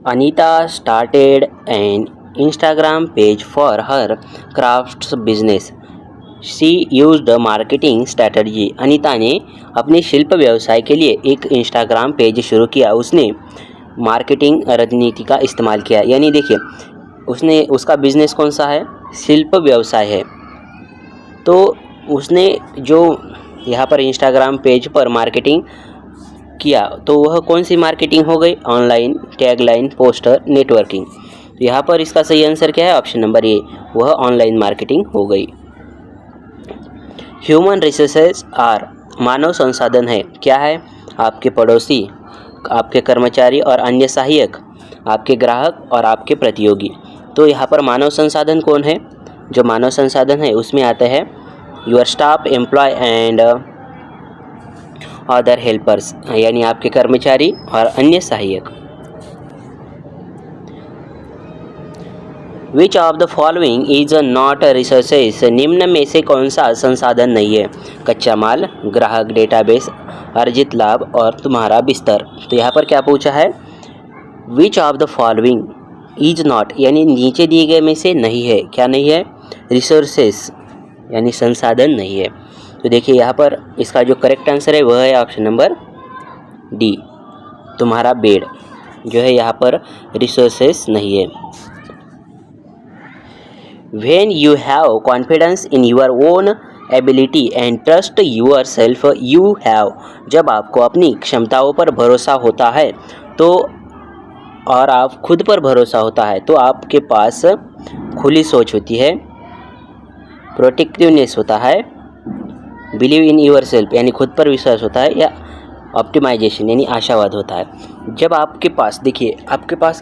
Anita started an Instagram page for her crafts business. She used marketing strategy. Anita ने अपने शिल्प व्यवसाय के लिए एक इंस्टाग्राम पेज शुरू किया। उसने मार्केटिंग रणनीति का इस्तेमाल किया। यानी देखिए उसका बिजनेस कौन सा है, शिल्प व्यवसाय है। तो उसने जो यहाँ पर इंस्टाग्राम पेज पर मार्केटिंग किया तो वह कौन सी मार्केटिंग हो गई, ऑनलाइन, टैगलाइन, पोस्टर, नेटवर्किंग। तो यहाँ पर इसका सही आंसर क्या है, ऑप्शन नंबर ए, वह ऑनलाइन मार्केटिंग हो गई। ह्यूमन रिसोर्सेज आर, मानव संसाधन है, क्या है, आपके पड़ोसी, आपके कर्मचारी और अन्य सहायक, आपके ग्राहक और आपके प्रतियोगी। तो यहाँ पर मानव संसाधन कौन है, जो मानव संसाधन है उसमें आता है your staff, employ and other helpers, यानी आपके कर्मचारी और अन्य सहायक। Which of the following is not resources, निम्न में से कौन सा संसाधन नहीं है, कच्चा माल, ग्राहक, डेटाबेस, अर्जित लाभ और तुम्हारा बिस्तर। तो यहाँ पर क्या पूछा है, विच of the following is not, यानी नीचे दिए गए में से नहीं है, क्या नहीं है, रिसोर्सेस यानी संसाधन नहीं है। तो देखिए यहाँ पर इसका जो करेक्ट आंसर है वह है ऑप्शन नंबर डी, तुम्हारा बेड जो है यहाँ पर रिसोर्सेस नहीं है। When you have confidence in your own ability and trust yourself, you have, जब आपको अपनी क्षमताओं पर भरोसा होता है तो और आप खुद पर भरोसा होता है तो आपके पास खुली सोच होती है, प्रोटेक्टिवनेस होता है, बिलीव इन योर सेल्फ यानी खुद पर विश्वास होता है, या ऑप्टिमाइजेशन यानी आशावाद होता है। जब आपके पास देखिए आपके पास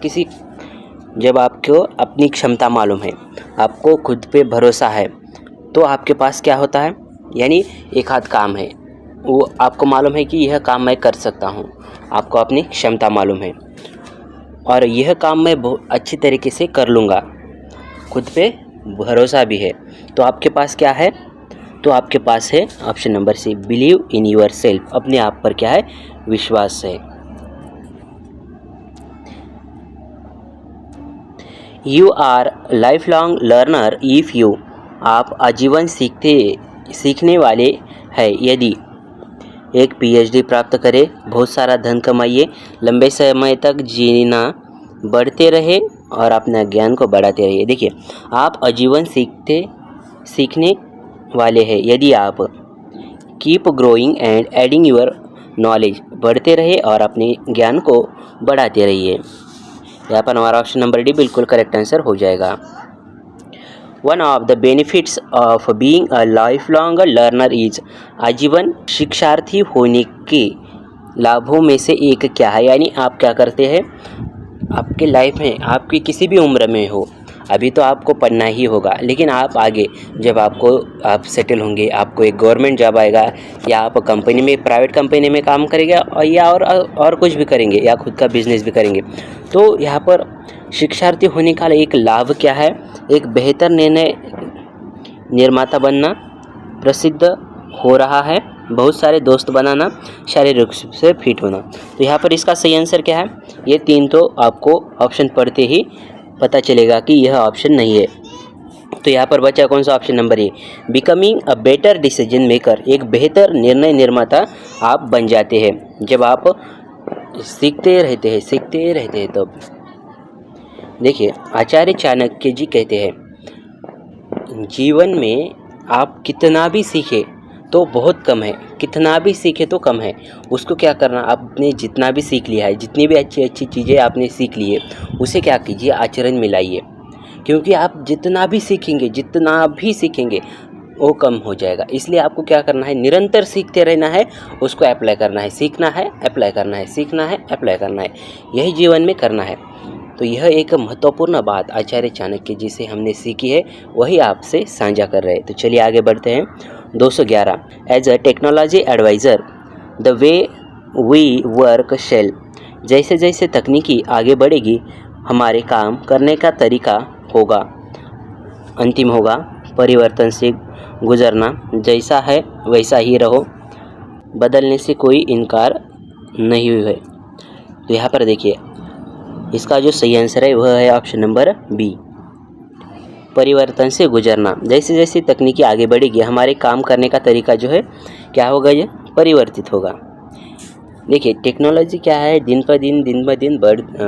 जब आपको अपनी क्षमता मालूम है, आपको खुद पे भरोसा है, तो आपके पास क्या होता है, यानी एक आध काम है वो आपको मालूम है कि यह काम मैं कर सकता हूँ, आपको अपनी क्षमता मालूम है और यह काम मैं बहुत अच्छी तरीके से कर लूँगा, खुद पे भरोसा भी है। तो आपके पास क्या है, तो आपके पास है option number C, believe in yourself, अपने आप पर क्या है, विश्वास है। You are lifelong learner if you, आप आजीवन सीखने वाले हैं यदि एक पीएचडी प्राप्त करें, बहुत सारा धन कमाइए, लंबे समय तक जीना, बढ़ते रहे और अपना ज्ञान को बढ़ाते रहिए। देखिए आप आजीवन सीखने वाले हैं यदि आप keep growing and adding your knowledge, बढ़ते रहे और अपने ज्ञान को बढ़ाते रहिए। यहाँ पर हमारा ऑप्शन नंबर डी बिल्कुल करेक्ट आंसर हो जाएगा। One of the benefits of being a life long learner is, आजीवन शिक्षार्थी होने के लाभों में से एक क्या है, यानी आप क्या करते हैं आपके लाइफ में, आपकी किसी भी उम्र में हो, अभी तो आपको पढ़ना ही होगा, लेकिन आप आगे जब आप सेटल होंगे, आपको एक गवर्नमेंट जॉब आएगा या आप कंपनी में, प्राइवेट कंपनी में काम करेंगे और या और कुछ भी करेंगे या खुद का बिजनेस भी करेंगे, तो यहाँ पर शिक्षार्थी होने का एक लाभ क्या है, एक बेहतर निर्णय निर्माता बनना, प्रसिद्ध हो रहा है, बहुत सारे दोस्त बनाना, शारीरिक रूप से फिट होना। तो यहाँ पर इसका सही आंसर क्या है, ये तीन तो आपको ऑप्शन पढ़ते ही पता चलेगा कि यह ऑप्शन नहीं है। तो यहाँ पर बचा कौन सा, option number A, becoming a better decision maker, एक बेहतर निर्णय निर्माता आप बन जाते हैं जब आप सीखते रहते हैं तब। देखिए आचार्य चाणक्य जी कहते हैं जीवन में आप कितना भी सीखे तो बहुत कम है, कितना भी सीखे तो कम है। उसको क्या करना, आपने जितना भी सीख लिया है, जितनी भी अच्छी अच्छी चीज़ें आपने सीख ली है, उसे क्या कीजिए, आचरण में लाइए, क्योंकि आप जितना भी सीखेंगे वो कम हो जाएगा। इसलिए आपको क्या करना है, निरंतर सीखते रहना है, उसको अप्लाई करना है, सीखना है, अप्लाई करना है, सीखना है, अप्लाई करना है, यही जीवन में करना है। तो यह एक महत्वपूर्ण बात आचार्य चाणक्य जी से हमने सीखी है, वही आपसे साझा कर रहे हैं। तो चलिए आगे बढ़ते हैं। 211, as a technology adviser the way we work shall, जैसे जैसे तकनीकी आगे बढ़ेगी हमारे काम करने का तरीका होगा अंतिम होगा, परिवर्तन से गुजरना, जैसा है वैसा ही रहो, बदलने से कोई इनकार नहीं है। तो यहाँ पर देखिए इसका जो सही आंसर है वह है ऑप्शन नंबर बी, परिवर्तन से गुजरना। जैसे जैसे तकनीकी आगे बढ़ेगी हमारे काम करने का तरीका जो है क्या होगा, ये परिवर्तित होगा। देखिए टेक्नोलॉजी क्या है, दिन ब दिन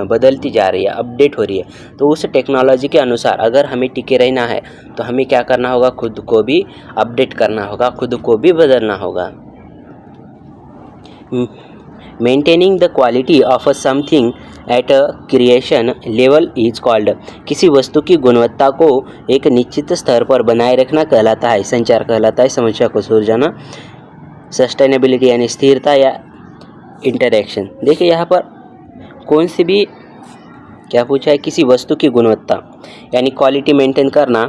बदलती जा रही है, अपडेट हो रही है। तो उस टेक्नोलॉजी के अनुसार अगर हमें टिके रहना है तो हमें क्या करना होगा, खुद को भी अपडेट करना होगा, खुद को भी बदलना होगा। Maintaining the quality of a something at a creation level is called. किसी वस्तु की गुणवत्ता को एक निश्चित स्तर पर बनाए रखना कहलाता है, संचार कहलाता है, समस्या को सुलझाना, सस्टेनेबिलिटी यानी स्थिरता या इंटरेक्शन। देखिए यहाँ पर कौन सी भी क्या पूछा है, किसी वस्तु की गुणवत्ता यानी क्वालिटी मेंटेन करना,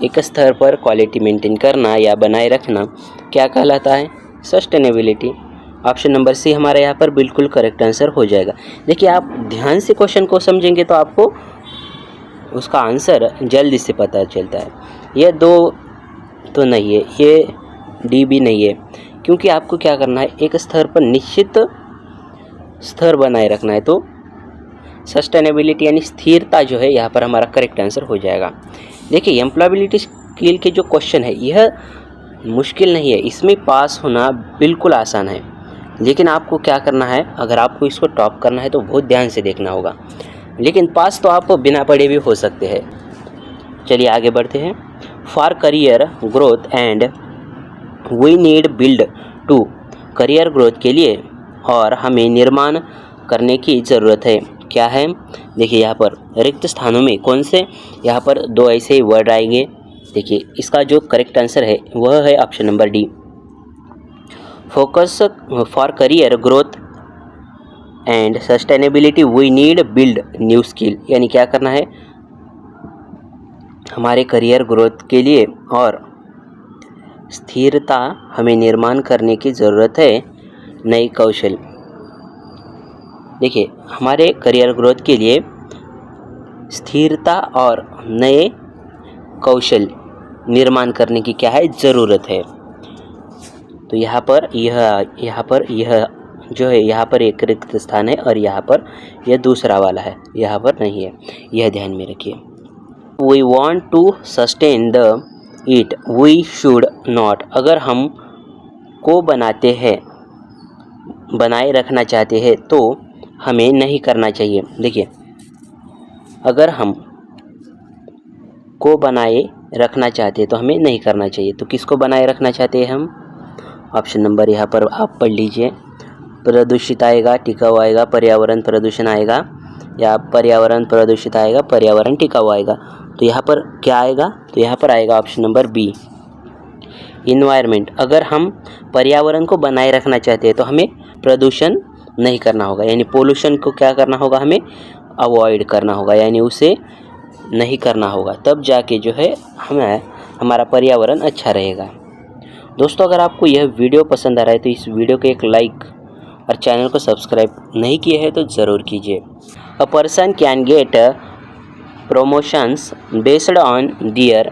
एक स्तर पर क्वालिटी मेंटेन करना या बनाए रखना क्या कहलाता है, सस्टेनेबिलिटी। ऑप्शन नंबर सी हमारे यहाँ पर बिल्कुल करेक्ट आंसर हो जाएगा। देखिए आप ध्यान से क्वेश्चन को समझेंगे तो आपको उसका आंसर जल्दी से पता चलता है। ये दो तो नहीं है, ये डी भी नहीं है, क्योंकि आपको क्या करना है, एक स्तर पर निश्चित स्तर बनाए रखना है। तो सस्टेनेबिलिटी यानी स्थिरता जो है यहाँ पर हमारा करेक्ट आंसर हो जाएगा। देखिए एम्प्लॉयबिलिटी स्किल के जो क्वेश्चन है यह मुश्किल नहीं है, इसमें पास होना बिल्कुल आसान है। लेकिन आपको क्या करना है, अगर आपको इसको टॉप करना है तो बहुत ध्यान से देखना होगा, लेकिन पास तो आप बिना पढ़े भी हो सकते हैं। चलिए आगे बढ़ते हैं। For career growth and we need build to, career growth के लिए और हमें निर्माण करने की ज़रूरत है। क्या है, देखिए यहाँ पर रिक्त स्थानों में कौन से, यहाँ पर दो ऐसे ही वर्ड आएंगे। देखिए इसका जो करेक्ट आंसर है वह है option number D, focus for career growth and sustainability we need build new skill. यानी क्या करना है, हमारे करियर ग्रोथ के लिए और स्थिरता हमें निर्माण करने की ज़रूरत है नई कौशल। देखिए हमारे करियर ग्रोथ के लिए स्थिरता और नए कौशल निर्माण करने की क्या है, ज़रूरत है। तो यहाँ पर यह जो है, यहाँ पर एक रिक्त स्थान है और यहाँ पर यह दूसरा वाला है, यहाँ पर नहीं है, यह ध्यान में रखिए। We want to sustain the it we should not, अगर हम को बनाए रखना चाहते हैं तो हमें नहीं करना चाहिए। देखिए अगर हम को बनाए रखना चाहते हैं तो हमें नहीं करना चाहिए, तो किसको बनाए रखना चाहते हैं हम, ऑप्शन नंबर यहाँ पर आप पढ़ लीजिए, प्रदूषित आएगा, टिकाऊ आएगा, पर्यावरण प्रदूषण आएगा, या पर्यावरण प्रदूषित आएगा, पर्यावरण टिकाऊ आएगा। तो यहाँ पर क्या आएगा, तो यहाँ पर आएगा ऑप्शन नंबर बी, इन्वायरमेंट। अगर हम पर्यावरण को बनाए रखना चाहते हैं तो हमें प्रदूषण नहीं करना होगा, यानी पोल्यूशन को क्या करना होगा, हमें अवॉइड करना होगा, यानी उसे नहीं करना होगा, तब जाके जो है हमारा पर्यावरण अच्छा रहेगा। दोस्तों अगर आपको यह वीडियो पसंद आ रहा है तो इस वीडियो को एक लाइक और चैनल को सब्सक्राइब नहीं किए हैं तो ज़रूर कीजिए। A person can get promotions based on their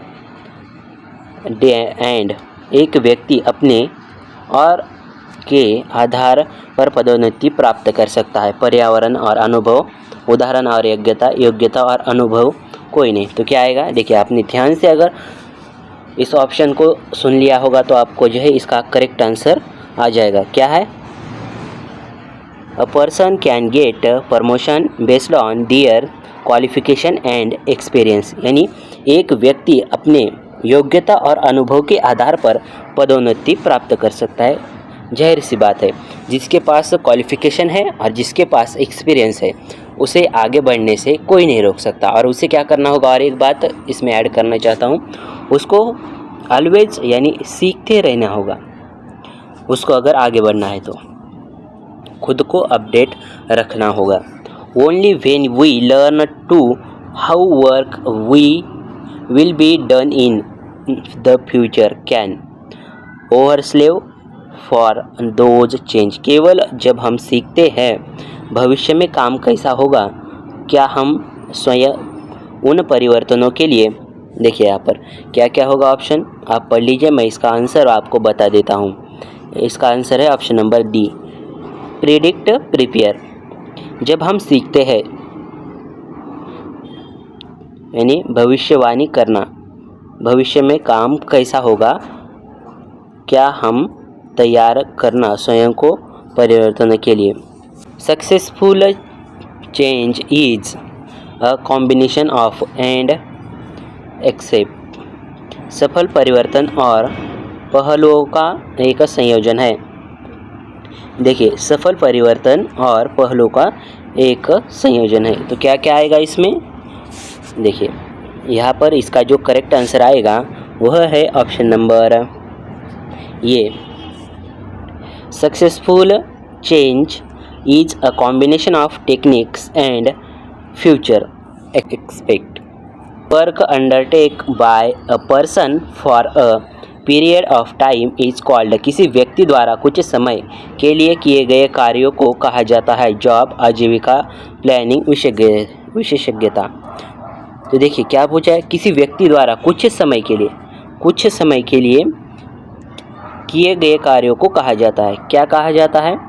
and, एक व्यक्ति अपने और के आधार पर पदोन्नति प्राप्त कर सकता है। पर्यावरण और अनुभव, उदाहरण और योग्यता और अनुभव कोई नहीं। तो क्या आएगा, देखिए आपने ध्यान से अगर इस ऑप्शन को सुन लिया होगा तो आपको जो है इसका करेक्ट आंसर आ जाएगा। क्या है, a person can get promotion based on their qualification and experience, यानी एक व्यक्ति अपने योग्यता और अनुभव के आधार पर पदोन्नति प्राप्त कर सकता है। जाहिर सी बात है, जिसके पास क्वालिफिकेशन है और जिसके पास एक्सपीरियंस है उसे आगे बढ़ने से कोई नहीं रोक सकता। और उसे क्या करना होगा, और एक बात इसमें ऐड करना चाहता हूँ, उसको ऑलवेज यानी सीखते रहना होगा। उसको अगर आगे बढ़ना है तो खुद को अपडेट रखना होगा। Only when we learn to how work we will be done in the future can overslave for those change, केवल जब हम सीखते हैं भविष्य में काम कैसा होगा, क्या हम स्वयं उन परिवर्तनों के लिए, देखिए यहाँ पर क्या क्या होगा ऑप्शन आप पढ़ लीजिए, मैं इसका आंसर आपको बता देता हूँ। इसका आंसर है option number D, predict prepare. जब हम सीखते हैं यानी भविष्यवाणी करना, भविष्य में काम कैसा होगा, क्या हम तैयार करना स्वयं को परिवर्तन के लिए। Successful change is a combination of and accept. सफल परिवर्तन और पहलुओं का एक संयोजन है। देखिए, सफल परिवर्तन और पहलुओं का एक संयोजन है, तो क्या क्या आएगा इसमें। देखिए, यहाँ पर इसका जो करेक्ट आंसर आएगा वह है ऑप्शन नंबर ये। Successful change is a combination of techniques and future expect work undertake by a person for a period of time is called. किसी व्यक्ति द्वारा कुछ समय के लिए किए गए कार्यों को कहा जाता है जॉब, आजीविका, प्लानिंग, विशेषज्ञता। तो देखिए क्या पूछा है, किसी व्यक्ति द्वारा कुछ समय के लिए किए गए कार्यों को कहा जाता है। क्या कहा जाता है,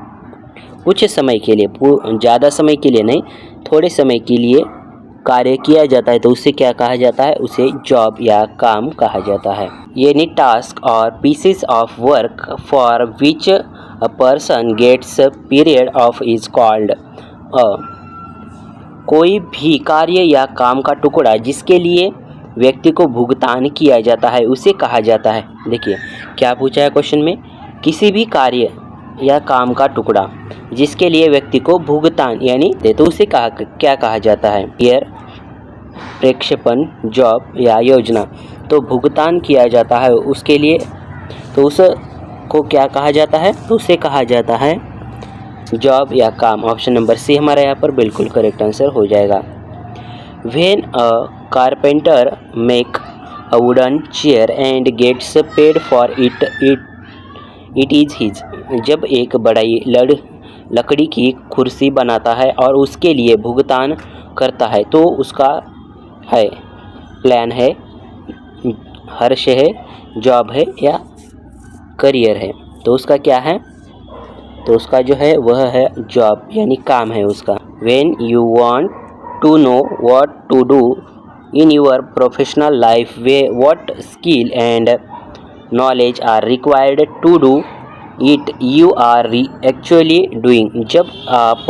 कुछ समय के लिए, ज़्यादा समय के लिए नहीं, थोड़े समय के लिए कार्य किया जाता है तो उसे क्या कहा जाता है, उसे जॉब या काम कहा जाता है। यानी टास्क और pieces of work for which a person gets period of is called a. कोई भी कार्य या काम का टुकड़ा जिसके लिए व्यक्ति को भुगतान किया जाता है उसे कहा जाता है। देखिए क्या पूछा है क्वेश्चन में, किसी भी कार्य या काम का टुकड़ा जिसके लिए व्यक्ति को भुगतान यानी दे तो उसे क्या कहा जाता है। हियर प्रेक्षेपण, जॉब या योजना। तो भुगतान किया जाता है उसके लिए तो उसको क्या कहा जाता है, तो उसे कहा जाता है जॉब या काम। ऑप्शन नंबर सी हमारा यहाँ पर बिल्कुल करेक्ट आंसर हो जाएगा। When a carpenter make a wooden chair and gets paid for it is his. जब एक बढ़ई लकड़ी की कुर्सी बनाता है और उसके लिए भुगतान करता है तो उसका है, प्लान है, हर्ष है, जॉब है या करियर है। तो उसका क्या है, तो उसका जो है वह है जॉब यानी काम है उसका। When you want to know what to do in your professional life, what skill and knowledge are required to do it, you are actually doing. जब आप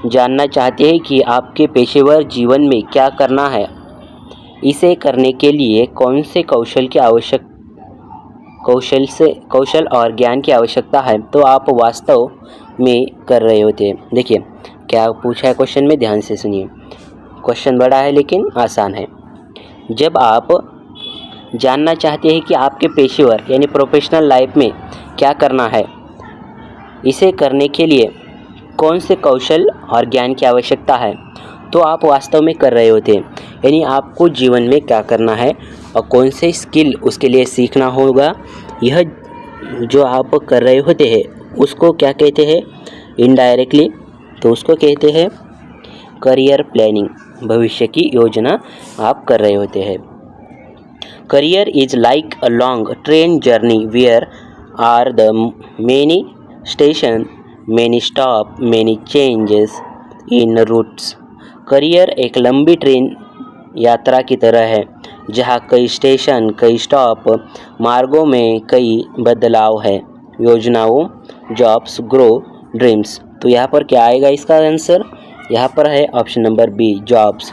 जानना चाहते हैं कि आपके पेशेवर जीवन में क्या करना है, इसे करने के लिए कौन से कौशल और ज्ञान की आवश्यकता है, तो आप वास्तव में कर रहे होते हैं। देखिए क्या पूछा है क्वेश्चन में, ध्यान से सुनिए। क्वेश्चन बड़ा है लेकिन आसान है। जब आप जानना चाहते हैं कि आपके पेशेवर यानी प्रोफेशनल लाइफ में क्या करना है, इसे करने के लिए कौन से कौशल और ज्ञान की आवश्यकता है, तो आप वास्तव में कर रहे होते हैं। यानी आपको जीवन में क्या करना है और कौन से स्किल उसके लिए सीखना होगा, यह जो आप कर रहे होते हैं उसको क्या कहते हैं इनडायरेक्टली, तो उसको कहते हैं करियर प्लानिंग। भविष्य की योजना आप कर रहे होते हैं। Career is like a long train journey where are the many station, many stop, many changes in routes. Career एक लंबी ट्रेन यात्रा की तरह है जहाँ कई स्टेशन, कई स्टॉप, मार्गों में कई बदलाव है, योजनाओं, जॉब्स, ग्रो, ड्रीम्स। तो यहाँ पर क्या आएगा इसका आंसर, यहाँ पर है option number B, jobs.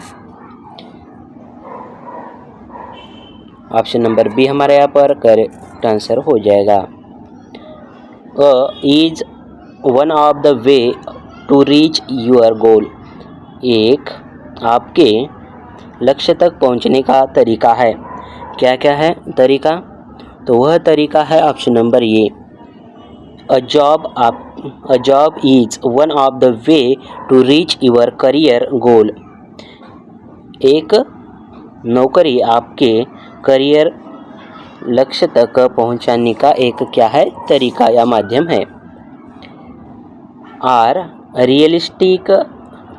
Option number B हमारे यहाँ पर करेक्ट आंसर हो जाएगा। Is one of the way to reach your goal. एक आपके लक्ष्य तक पहुंचने का तरीका है। क्या क्या है तरीका, तो वह तरीका है option number A, a job is one of the way to reach your career goal. एक नौकरी आपके करियर लक्ष्य तक पहुंचाने का एक क्या है तरीका या माध्यम है। Are realistic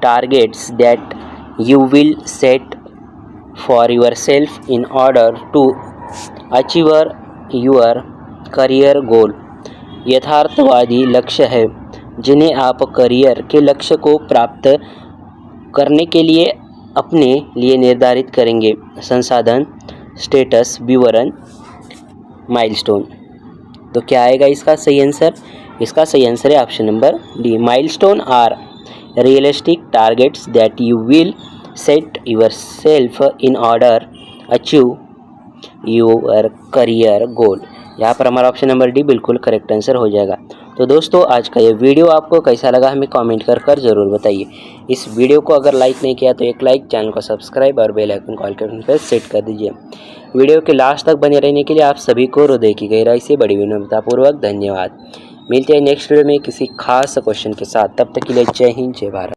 targets that you will set for yourself in order to achieve your career goal. यथार्थवादी लक्ष्य है जिन्हें आप करियर के लक्ष्य को प्राप्त करने के लिए अपने लिए निर्धारित करेंगे। संसाधन, स्टेटस, विवरण, माइलस्टोन। तो क्या आएगा इसका सही आंसर? इसका सही आंसर है option number D. Milestone are realistic targets that you will set yourself in order achieve your career goal. यहाँ पर हमारा ऑप्शन नंबर डी बिल्कुल करेक्ट आंसर हो जाएगा। तो दोस्तों आज का ये वीडियो आपको कैसा लगा हमें कमेंट कर ज़रूर बताइए। इस वीडियो को अगर लाइक नहीं किया तो एक लाइक, चैनल को सब्सक्राइब और बेल आइकन कॉल कर पर सेट कर दीजिए। वीडियो के लास्ट तक बने रहने के लिए आप सभी को हृदय की गहराई से बड़ी विनम्रतापूर्वक धन्यवाद। मिलते हैं नेक्स्ट वीडियो में किसी खास क्वेश्चन के साथ। तब तक के लिए जय हिंद, जय भारत।